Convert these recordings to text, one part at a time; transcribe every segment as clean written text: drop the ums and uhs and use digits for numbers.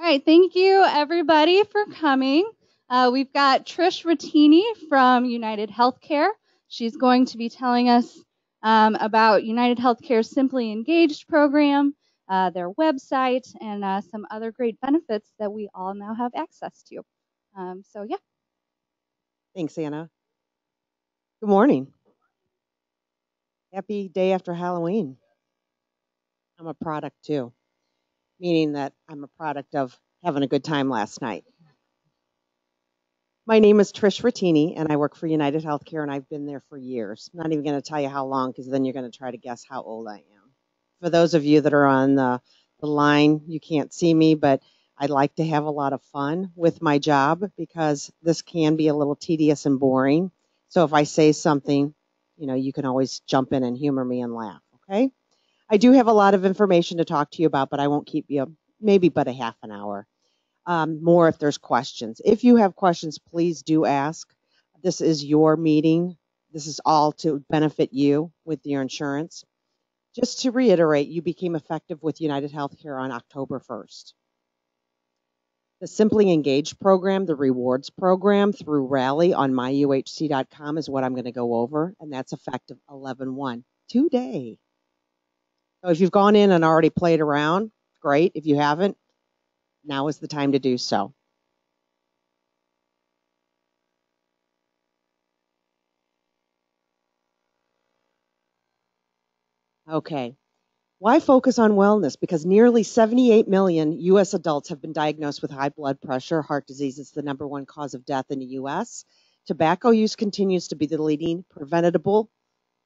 All right, thank you everybody for coming. We've got Trish Rattini from United Healthcare. She's going to be telling us about United Healthcare's Simply Engaged program, their website, and some other great benefits that we all now have access to. Yeah. Thanks, Anna. Good morning. Happy day after Halloween. I'm a product too, meaning that I'm a product of having a good time last night. My name is Trish Rattini, and I work for United Healthcare, and I've been there for years. I'm not even going to tell you how long, because then you're going to try to guess how old I am. For those of you that are on the line, you can't see me, but I'd like to have a lot of fun with my job, because this can be a little tedious and boring. So if I say something, you can always jump in and humor me and laugh, okay? I do have a lot of information to talk to you about, but I won't keep you maybe but a half an hour. More if there's questions. If you have questions, please do ask. This is your meeting. This is all to benefit you with your insurance. Just to reiterate, you became effective with United Healthcare on October 1st. The Simply Engaged program, the rewards program through Rally on myuhc.com is what I'm going to go over, and that's effective 11/1 today. So if you've gone in and already played around, great. If you haven't, now is the time to do so. Okay. Why focus on wellness? Because nearly 78 million U.S. adults have been diagnosed with high blood pressure. Heart disease is the #1 cause of death in the U.S. Tobacco use continues to be the leading preventable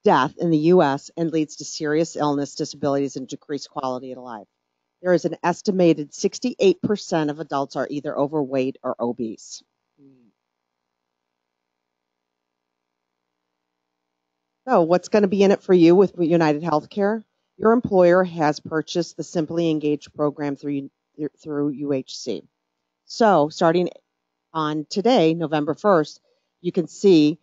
death in the U.S. and leads to serious illness, disabilities, and decreased quality of life. There is an estimated 68% of adults are either overweight or obese. So what's going to be in it for you with United Healthcare? Your employer has purchased the Simply Engaged program through UHC. So starting on today, November 1st, you can see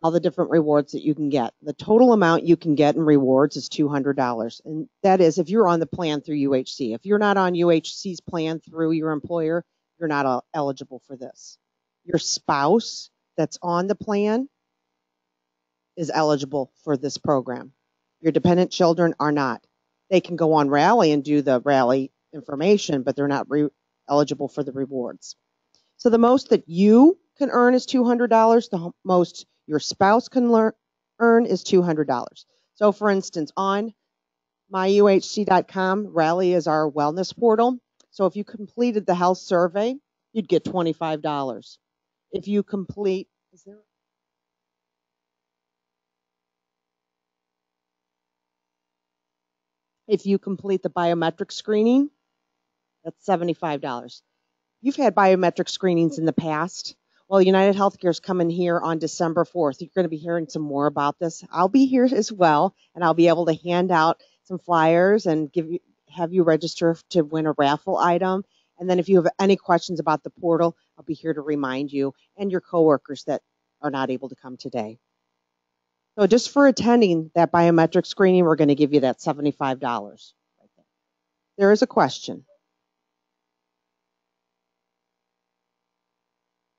all the different rewards that you can get. The total amount you can get in rewards is $200. And that is if you're on the plan through UHC. If you're not on UHC's plan through your employer, you're not eligible for this. Your spouse that's on the plan is eligible for this program. Your dependent children are not. They can go on Rally and do the Rally information, but they're not eligible for the rewards. So the most that you can earn is $200. The most your spouse can earn is $200. So for instance, on myuhc.com, Rally is our wellness portal. So if you completed the health survey, you'd get $25. If you complete, if you complete the biometric screening, that's $75. You've had biometric screenings in the past. Well, United Healthcare is coming here on December 4th. You're going to be hearing some more about this. I'll be here as well, and I'll be able to hand out some flyers and have you register to win a raffle item. And then if you have any questions about the portal, I'll be here to remind you and your coworkers that are not able to come today. So just for attending that biometric screening, we're going to give you that $75 right there. There is a question.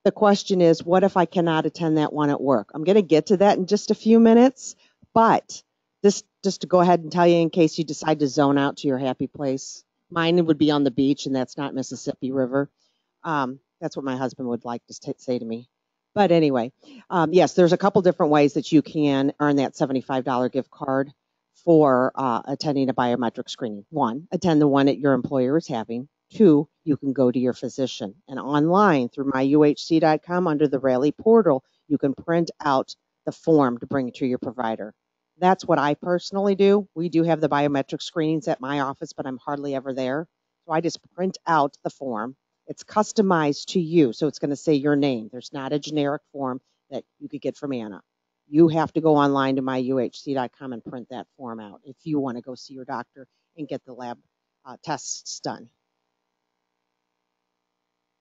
The question is, what if I cannot attend that one at work? I'm going to get to that in just a few minutes, but just to go ahead and tell you in case you decide to zone out to your happy place. Mine would be on the beach, and that's not Mississippi River. That's what my husband would like to say to me. But anyway, yes, there's a couple different ways that you can earn that $75 gift card for attending a biometric screening. 1, attend the one that your employer is having. 2, you can go to your physician. And online through myuhc.com under the Rally portal, you can print out the form to bring to your provider. That's what I personally do. We do have the biometric screenings at my office, but I'm hardly ever there. So I just print out the form. It's customized to you, so it's going to say your name. There's not a generic form that you could get from Anna. You have to go online to myuhc.com and print that form out if you want to go see your doctor and get the lab tests done.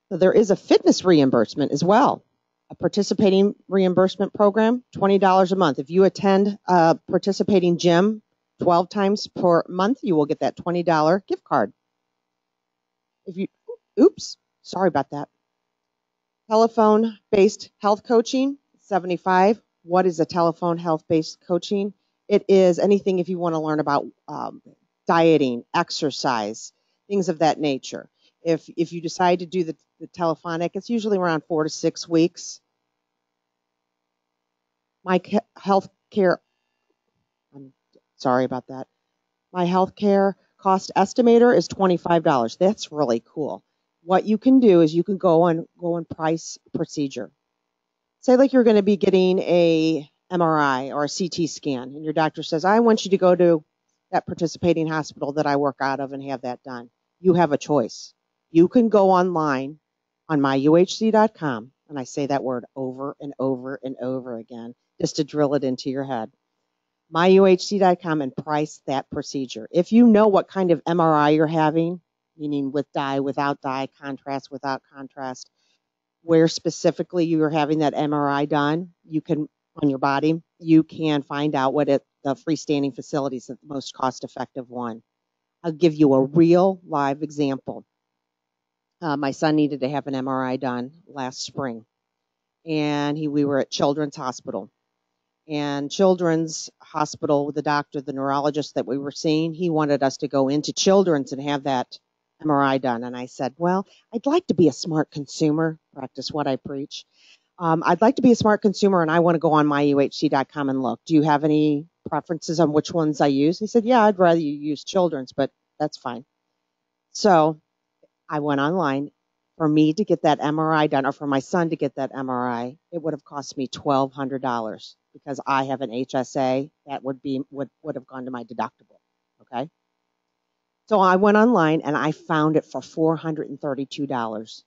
So there is a fitness reimbursement as well. A participating reimbursement program, $20 a month. If you attend a participating gym 12 times per month, you will get that $20 gift card. Oops, sorry about that. Telephone-based health coaching, 75. What is a telephone health-based coaching? It is anything if you want to learn about dieting, exercise, things of that nature. If you decide to do the telephonic, it's usually around 4 to 6 weeks. My health care, I'm sorry about that. My healthcare cost estimator is $25. That's really cool. What you can do is you can go and price a procedure. Say like you're going to be getting a MRI or a CT scan, and your doctor says, I want you to go to that participating hospital that I work out of and have that done. You have a choice. You can go online on myuhc.com, and I say that word over and over and over again just to drill it into your head. myuhc.com and price that procedure. If you know what kind of MRI you're having, meaning with dye, without dye, contrast, without contrast, where specifically you are having that MRI done, you can, on your body, you can find out what the freestanding facility is the most cost-effective one. I'll give you a real live example. My son needed to have an MRI done last spring, and we were at Children's Hospital. And Children's Hospital, the doctor, the neurologist that we were seeing, he wanted us to go into Children's and have that MRI done. And I said, well, I'd like to be a smart consumer, practice what I preach. I'd like to be a smart consumer, and I want to go on myuhc.com and look. Do you have any preferences on which ones I use? He said, yeah, I'd rather you use Children's, but that's fine. So I went online. For me to get that MRI done, or for my son to get that MRI, it would have cost me $1,200 because I have an HSA that would have gone to my deductible. Okay. So I went online and I found it for $432.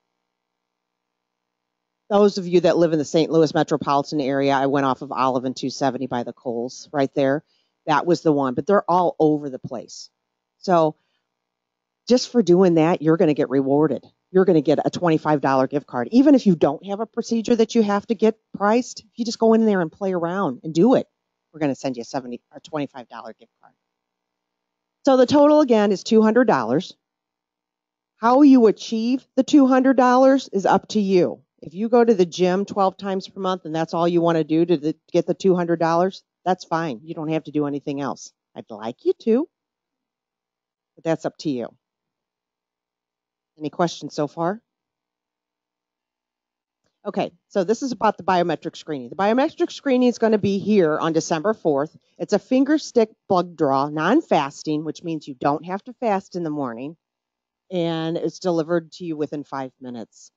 Those of you that live in the St. Louis metropolitan area, I went off of Olive and 270 by the Coles right there. That was the one, but they're all over the place. So just for doing that, you're going to get rewarded. You're going to get a $25 gift card. Even if you don't have a procedure that you have to get priced, if you just go in there and play around and do it, we're going to send you a $70 or $25 gift card. So the total again is $200. How you achieve the $200 is up to you. If you go to the gym 12 times per month and that's all you want to do to get the $200, that's fine. You don't have to do anything else. I'd like you to, but that's up to you. Any questions so far? Okay, so this is about the biometric screening. The biometric screening is going to be here on December 4th. It's a finger stick blood draw, non-fasting, which means you don't have to fast in the morning, and it's delivered to you within 5 minutes.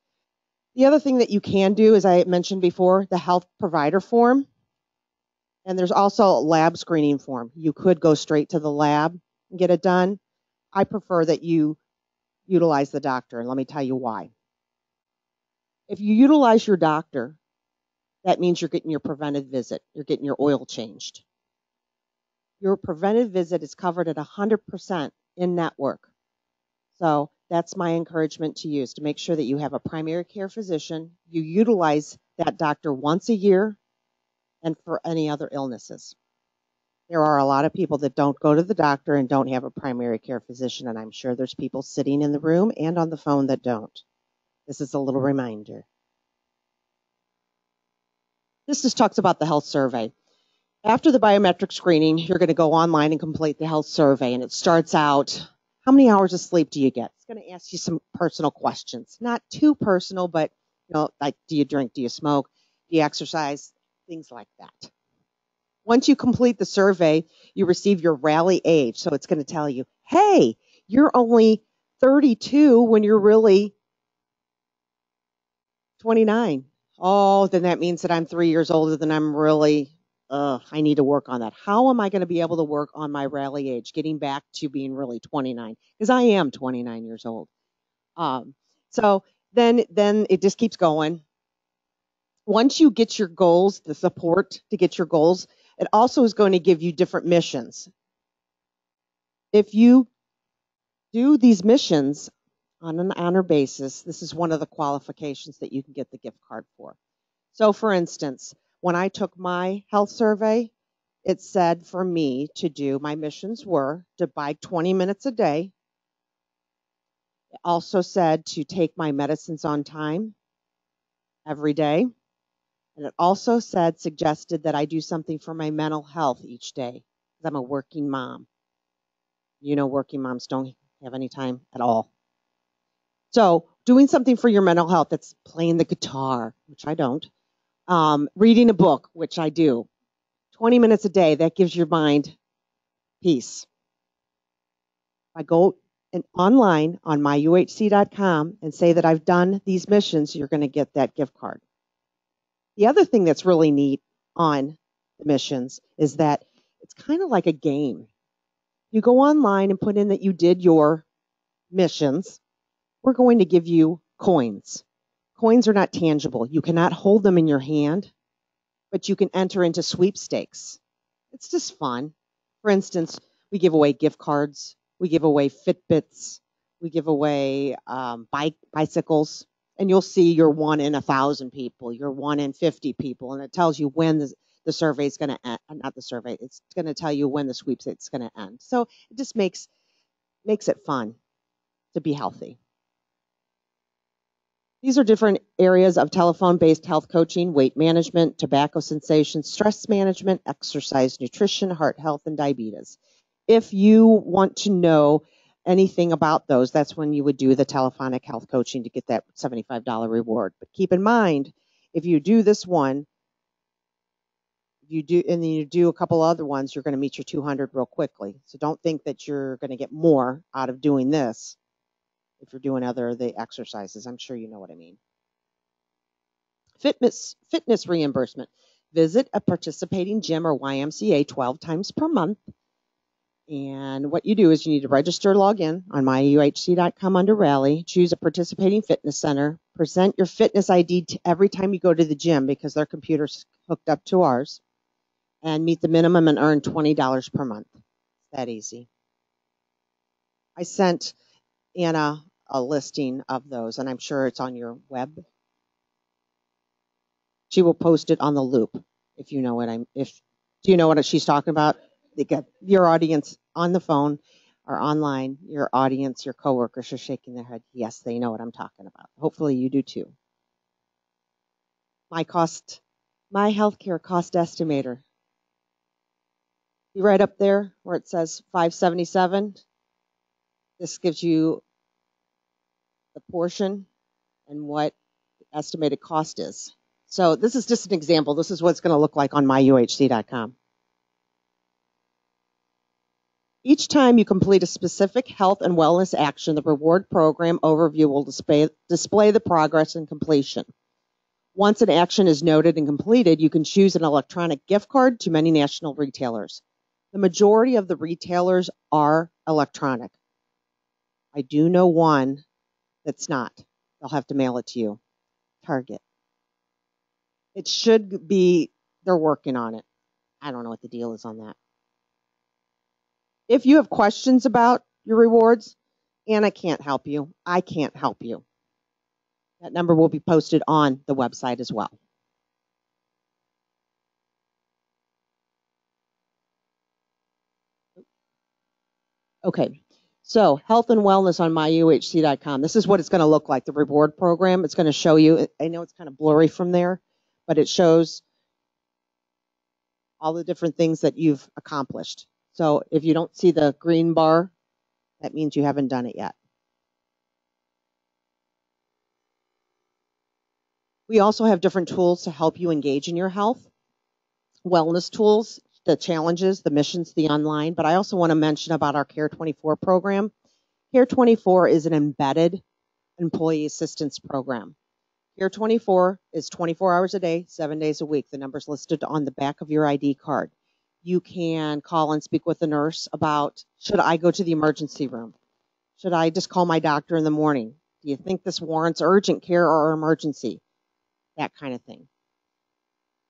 The other thing that you can do, as I mentioned before, the health provider form, and there's also a lab screening form. You could go straight to the lab and get it done. I prefer that you utilize the doctor, and let me tell you why. If you utilize your doctor, that means you're getting your preventive visit. You're getting your oil changed. Your preventive visit is covered at 100% in network. So that's my encouragement to you, is to make sure that you have a primary care physician. You utilize that doctor once a year and for any other illnesses. There are a lot of people that don't go to the doctor and don't have a primary care physician, and I'm sure there's people sitting in the room and on the phone that don't. This is a little reminder. This just talks about the health survey. After the biometric screening, you're going to go online and complete the health survey, and it starts out, how many hours of sleep do you get? It's going to ask you some personal questions. Not too personal, but like, do you drink? Do you smoke? Do you exercise? Things like that. Once you complete the survey, you receive your rally age. So it's going to tell you, hey, you're only 32 when you're really 29. Oh, then that means that I'm 3 years older than I'm really, I need to work on that. How am I going to be able to work on my rally age, getting back to being really 29? Because I am 29 years old. So then it just keeps going. Once you get your goals, the support to get your goals, it also is going to give you different missions. If you do these missions on an honor basis, this is one of the qualifications that you can get the gift card for. So for instance, when I took my health survey, it said for me to do, my missions were to bike 20 minutes a day It also said to take my medicines on time every day. And it also suggested that I do something for my mental health each day because I'm a working mom. You know, working moms don't have any time at all. So doing something for your mental health, that's playing the guitar, which I don't, reading a book, which I do, 20 minutes a day, that gives your mind peace. I go online on myuhc.com and say that I've done these missions, you're going to get that gift card. The other thing that's really neat on the missions is that it's kind of like a game. You go online and put in that you did your missions. We're going to give you coins. Coins are not tangible. You cannot hold them in your hand, but you can enter into sweepstakes. It's just fun. For instance, we give away gift cards. We give away Fitbits. We give away bicycles. And you'll see you're 1 in 1,000 people. You're 1 in 50 people. And it tells you when the survey is going to end. Not the survey. It's going to tell you when the sweepstakes is going to end. So it just makes it fun to be healthy. These are different areas of telephone-based health coaching: weight management, tobacco cessation, stress management, exercise, nutrition, heart health, and diabetes. If you want to know anything about those, that's when you would do the telephonic health coaching to get that $75 reward. But keep in mind, if you do this one, and then you do a couple other ones, you're going to meet your 200 real quickly. So don't think that you're going to get more out of doing this if you're doing the exercises. I'm sure you know what I mean. Fitness reimbursement. Visit a participating gym or YMCA 12 times per month. And what you do is you need to register, log in on myuhc.com under Rally, choose a participating fitness center, present your fitness ID every time you go to the gym because their computer's hooked up to ours, and meet the minimum and earn $20 per month. It's that easy. I sent Anna a listing of those, and I'm sure it's on your web. She will post it on the loop if you know do you know what she's talking about? They get your audience on the phone or online, your audience, your coworkers are shaking their head. Yes, they know what I'm talking about. Hopefully you do too. My healthcare cost estimator. You right up there where it says $577. This gives you the portion and what the estimated cost is. So this is just an example. This is what it's going to look like on myuhc.com. Each time you complete a specific health and wellness action, the reward program overview will display the progress and completion. Once an action is noted and completed, you can choose an electronic gift card to many national retailers. The majority of the retailers are electronic. I do know one that's not. They'll have to mail it to you. Target. It should be, they're working on it. I don't know what the deal is on that. If you have questions about your rewards, Anna can't help you. I can't help you. That number will be posted on the website as well. Okay, so health and wellness on myuhc.com. This is what it's going to look like, the reward program. It's going to show you, I know it's kind of blurry from there, but it shows all the different things that you've accomplished. So if you don't see the green bar, that means you haven't done it yet. We also have different tools to help you engage in your health. Wellness tools, the challenges, the missions, the online. But I also want to mention about our Care 24 program. Care 24 is an embedded employee assistance program. Care 24 is 24 hours a day, 7 days a week. The number's listed on the back of your ID card. You can call and speak with the nurse about, should I go to the emergency room? Should I just call my doctor in the morning? Do you think this warrants urgent care or emergency? That kind of thing.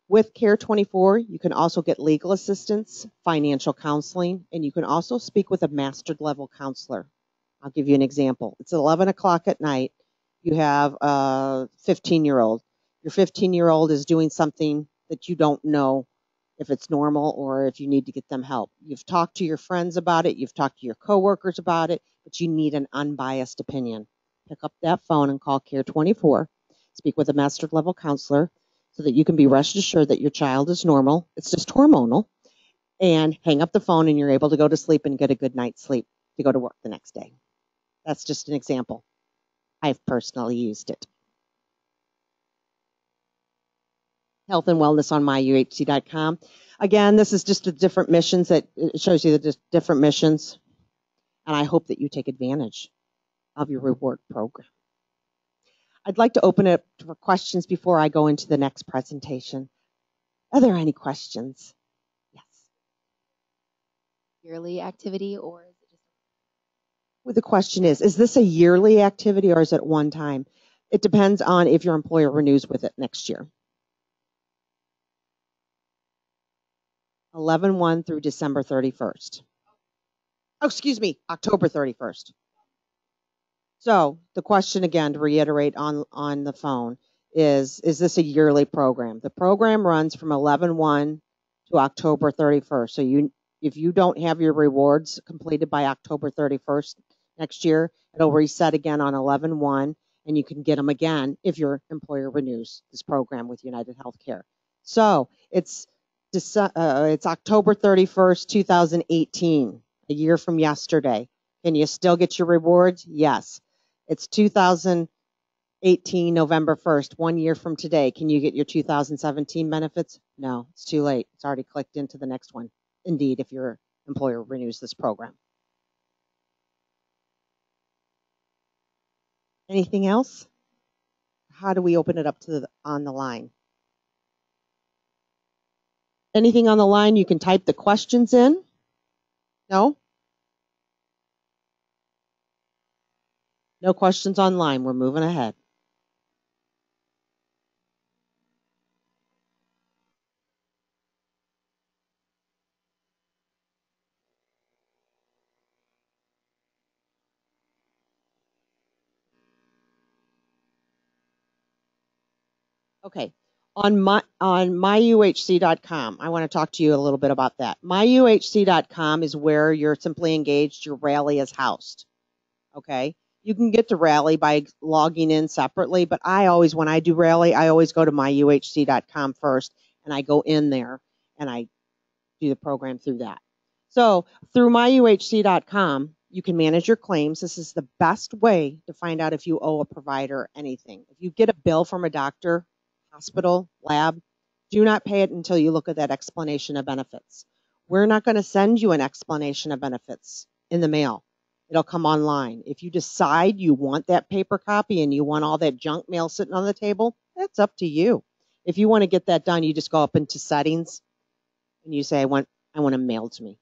With Care 24, you can also get legal assistance, financial counseling, and you can also speak with a mastered level counselor. I'll give you an example. It's 11 o'clock at night. You have a 15-year-old. Your 15-year-old is doing something that you don't know if it's normal or if you need to get them help. You've talked to your friends about it. You've talked to your coworkers about it, but you need an unbiased opinion. pick up that phone and call Care 24, speak with a master level counselor so that you can be rest assured that your child is normal. It's just hormonal. And hang up the phone and you're able to go to sleep and get a good night's sleep to go to work the next day. That's just an example. I've personally used it. Health and wellness on myuhc.com. Again, this is just the different missions that it shows you the different missions. And I hope that you take advantage of your reward program. I'd like to open it up for questions before I go into the next presentation. Are there any questions? Yes. Yearly activity, or is it just? Well, the question is this a yearly activity or is it one time? It depends on if your employer renews with it next year. 11/1 through December 31st. Oh, excuse me, October 31st. So the question again, to reiterate on the phone, is this a yearly program? The program runs from 11/1 to October 31st. So if you don't have your rewards completed by October 31st next year, it'll reset again on 11/1, and you can get them again if your employer renews this program with United Healthcare. So it's October 31st, 2018, a year from yesterday. Can you still get your rewards? Yes. It's 2018, November 1st, 1 year from today. Can you get your 2017 benefits? No, it's too late. It's already clicked into the next one. Indeed, if your employer renews this program. Anything else? How do we open it up to on the line? Anything on the line? You can type the questions in. No? No questions online. We're moving ahead. Okay. On myuhc.com, I want to talk to you a little bit about that. Myuhc.com is where your Simply Engaged, your Rally is housed. Okay. You can get to Rally by logging in separately, but when I do Rally, I always go to myuhc.com first, and I go in there and I do the program through that. So through myuhc.com, you can manage your claims. This is the best way to find out if you owe a provider anything. If you get a bill from a doctor, hospital, lab, do not pay it until you look at that explanation of benefits. We're not going to send you an explanation of benefits in the mail. It'll come online. If you decide you want that paper copy and you want all that junk mail sitting on the table, that's up to you. If you want to get that done, you just go up into settings and you say, I want it mailed to me.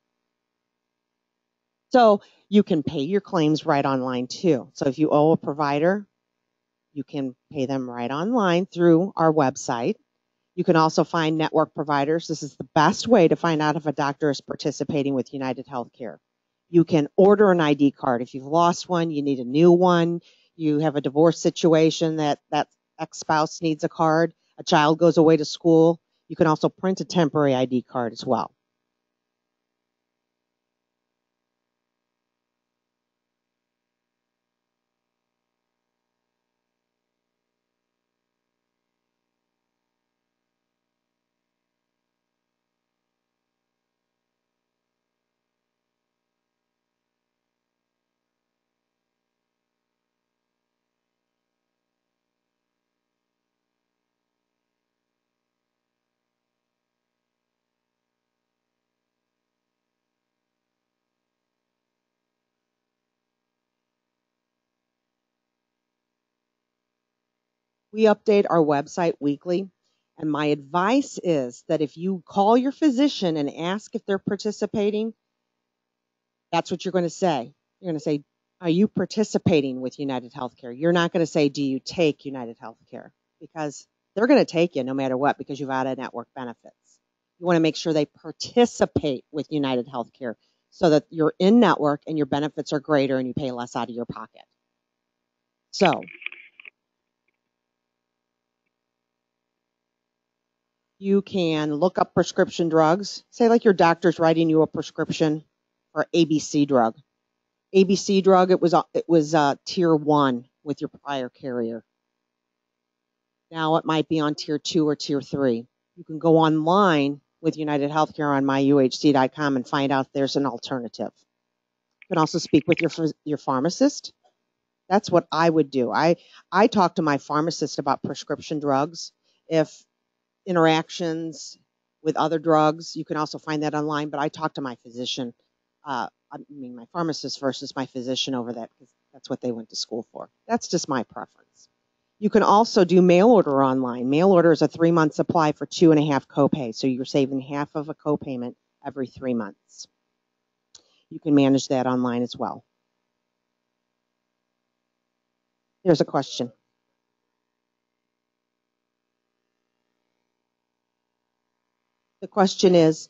So you can pay your claims right online too. So if you owe a provider, you can pay them right online through our website. You can also find network providers. This is the best way to find out if a doctor is participating with United Healthcare. You can order an ID card. If you've lost one, you need a new one. You have a divorce situation that ex-spouse needs a card. A child goes away to school. You can also print a temporary ID card as well. We update our website weekly, and my advice is that if you call your physician and ask if they're participating, that's what you're going to say. You're going to say, are you participating with United Healthcare? You're not going to say, do you take United Healthcare? Because they're going to take you no matter what because you've out-of-network benefits. You want to make sure they participate with United Healthcare so that you're in network and your benefits are greater and you pay less out of your pocket. So you can look up prescription drugs. Say like your doctor's writing you a prescription for ABC drug. ABC drug, it was tier 1 with your prior carrier. Now it might be on tier 2 or tier 3. You can go online with United Healthcare on myuhc.com and find out there's an alternative. You can also speak with your pharmacist. That's what I would do. I talk to my pharmacist about prescription drugs. If interactions with other drugs, you can also find that online, but I talk to my physician. My pharmacist versus my physician over that, because that's what they went to school for. That's just my preference. You can also do mail order online. Mail order is a 3-month supply for 2.5 copay, so you're saving half of a copayment every 3 months. You can manage that online as well. Here's a question. The question is,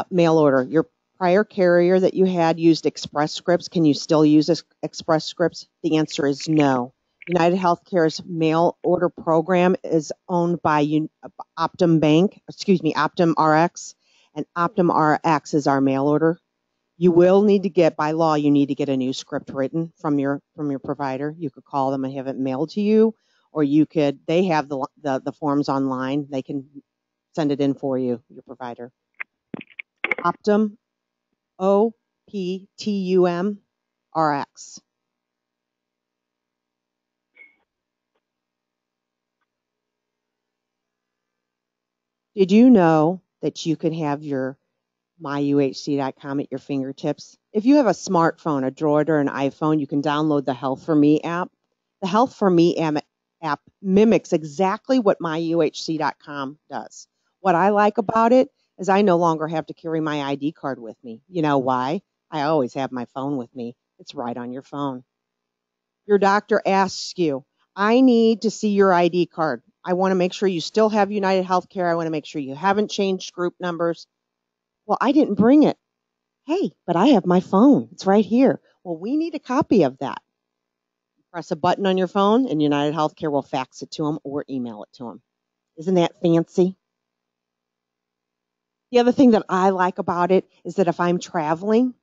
mail order. Your prior carrier that you had used Express Scripts. Can you still use Express Scripts? The answer is no. United Healthcare's mail order program is owned by Optum RX, and Optum RX is our mail order. You will need to get, by law, you need to get a new script written from your provider. You could call them and have it mailed to you, or they have the forms online. They can send it in for you, your provider. Optum, OPTUM RX. Did you know that you can have your myuhc.com at your fingertips? If you have a smartphone, a Droid, or an iPhone, you can download the Health for Me app. The Health for Me app mimics exactly what myuhc.com does. What I like about it is I no longer have to carry my ID card with me. You know why? I always have my phone with me. It's right on your phone. Your doctor asks you, I need to see your ID card. I want to make sure you still have United Healthcare. I want to make sure you haven't changed group numbers. Well, I didn't bring it. Hey, but I have my phone. It's right here. Well, we need a copy of that. Press a button on your phone and United Healthcare will fax it to them or email it to them. Isn't that fancy? The other thing that I like about it is that if I'm traveling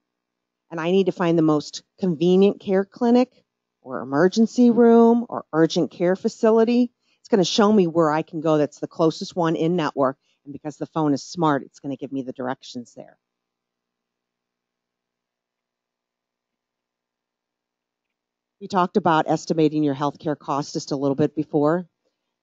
and I need to find the most convenient care clinic or emergency room or urgent care facility, it's going to show me where I can go that's the closest one in network. And because the phone is smart, it's going to give me the directions there. We talked about estimating your healthcare costs just a little bit before.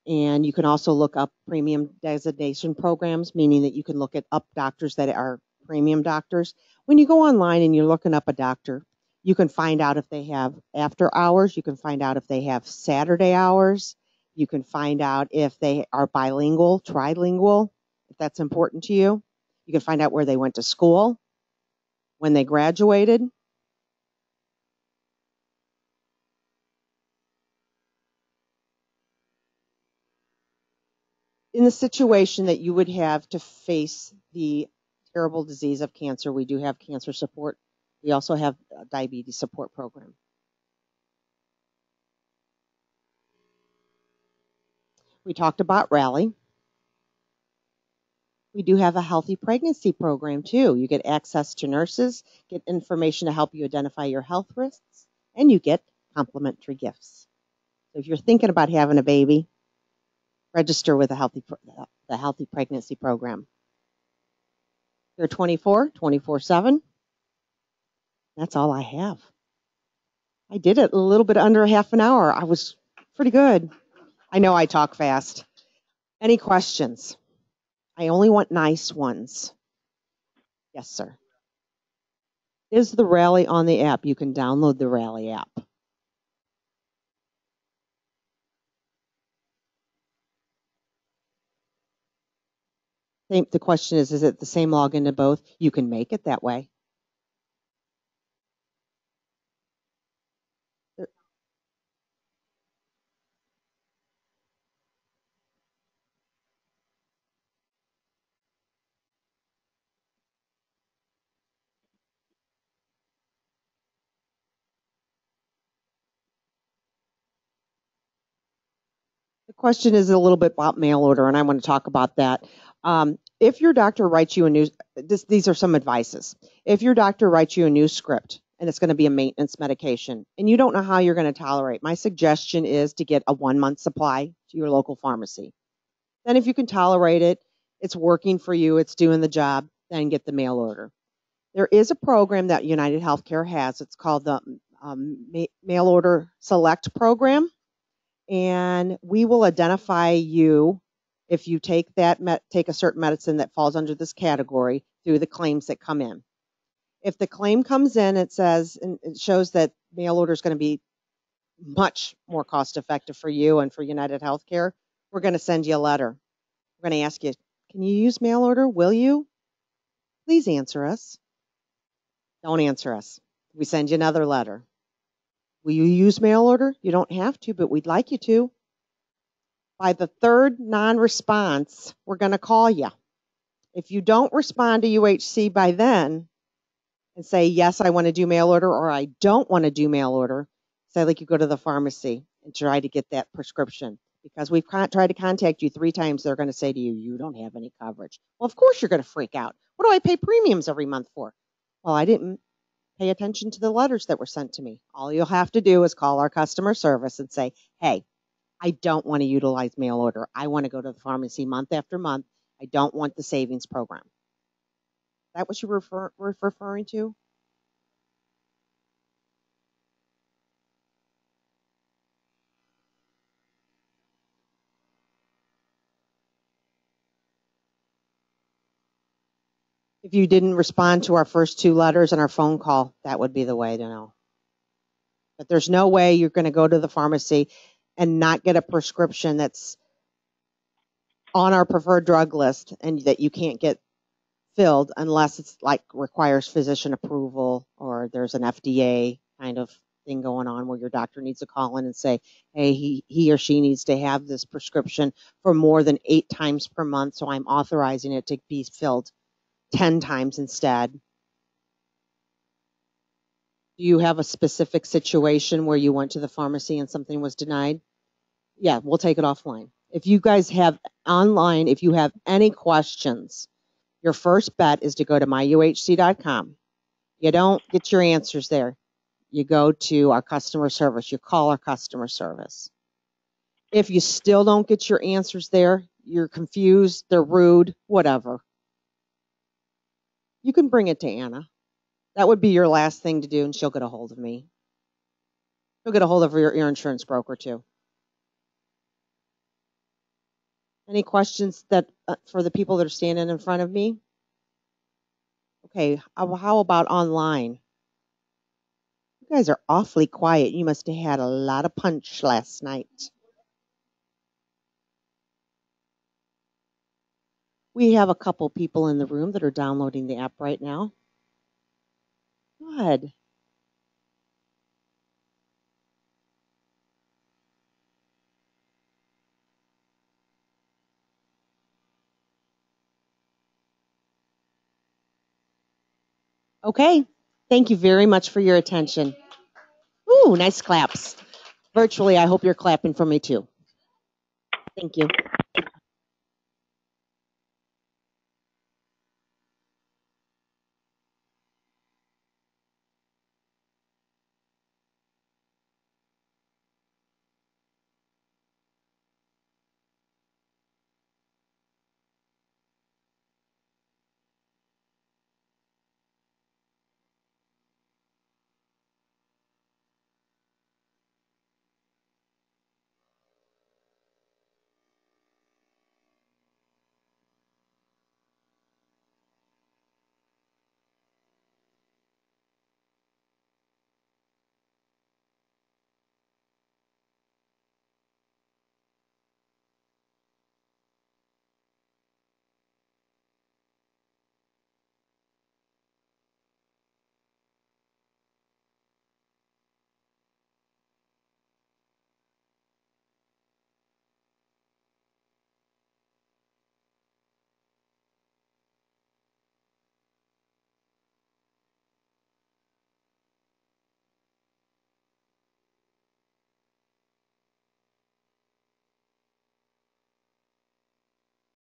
And you can also look up premium designation programs, meaning that you can look up doctors that are premium doctors. When you go online and you're looking up a doctor, you can find out if they have after hours. You can find out if they have Saturday hours. You can find out if they are bilingual, trilingual, if that's important to you. You can find out where they went to school, when they graduated. In the situation that you would have to face the terrible disease of cancer, we do have cancer support. We also have a diabetes support program. We talked about Rally. We do have a healthy pregnancy program too. You get access to nurses, get information to help you identify your health risks, and you get complimentary gifts. So if you're thinking about having a baby, register with the healthy pregnancy program. They're 24/7. That's all I have. I did it a little bit under half an hour. I was pretty good. I know I talk fast. Any questions? I only want nice ones. Yes, sir. Is the Rally on the app? You can download the Rally app. The question is it the same login to both? You can make it that way. The question is a little bit about mail order, and I want to talk about that. If your doctor writes you a new, these are some advices. If your doctor writes you a new script and it's going to be a maintenance medication, and you don't know how you're going to tolerate. My suggestion is to get a 1-month supply to your local pharmacy. Then if you can tolerate it, it's working for you, it's doing the job, then get the mail order. There is a program that United Healthcare has. It's called the Mail Order Select Program, and we will identify you if you take a certain medicine that falls under this category through the claims that come in. If the claim comes in, it says, and it shows that mail order is going to be much more cost effective for you and for United Healthcare, we're going to send you a letter. We're going to ask you, can you use mail order? Will you? Please answer us. Don't answer us. We send you another letter. Will you use mail order? You don't have to, but we'd like you to. By the third non-response, we're going to call you. If you don't respond to UHC by then and say, yes, I want to do mail order, or I don't want to do mail order, say like you go to the pharmacy and try to get that prescription. Because we've tried to contact you 3 times, they're going to say to you, you don't have any coverage. Well, of course you're going to freak out. What do I pay premiums every month for? Well, I didn't pay attention to the letters that were sent to me. All you'll have to do is call our customer service and say, hey, I don't want to utilize mail order. I want to go to the pharmacy month after month. I don't want the savings program. Is that what you were referring to? If you didn't respond to our first 2 letters and our phone call, that would be the way to know. But there's no way you're going to go to the pharmacy and not get a prescription that's on our preferred drug list and that you can't get filled unless it's like requires physician approval or there's an FDA kind of thing going on where your doctor needs to call in and say, hey, he or she needs to have this prescription for more than 8 times per month, so I'm authorizing it to be filled 10 times instead. Do you have a specific situation where you went to the pharmacy and something was denied? Yeah, we'll take it offline. If you guys have online, if you have any questions, your first bet is to go to myuhc.com. You don't get your answers there. You go to our customer service. You call our customer service. If you still don't get your answers there, you're confused, they're rude, whatever, you can bring it to Anna. That would be your last thing to do, and she'll get a hold of me. She'll get a hold of your insurance broker, too. Any questions that for the people that are standing in front of me? Okay, how about online? You guys are awfully quiet. You must have had a lot of punch last night. We have a couple people in the room that are downloading the app right now. Good. Okay. Thank you very much for your attention. Ooh, nice claps. Virtually, I hope you're clapping for me too. Thank you.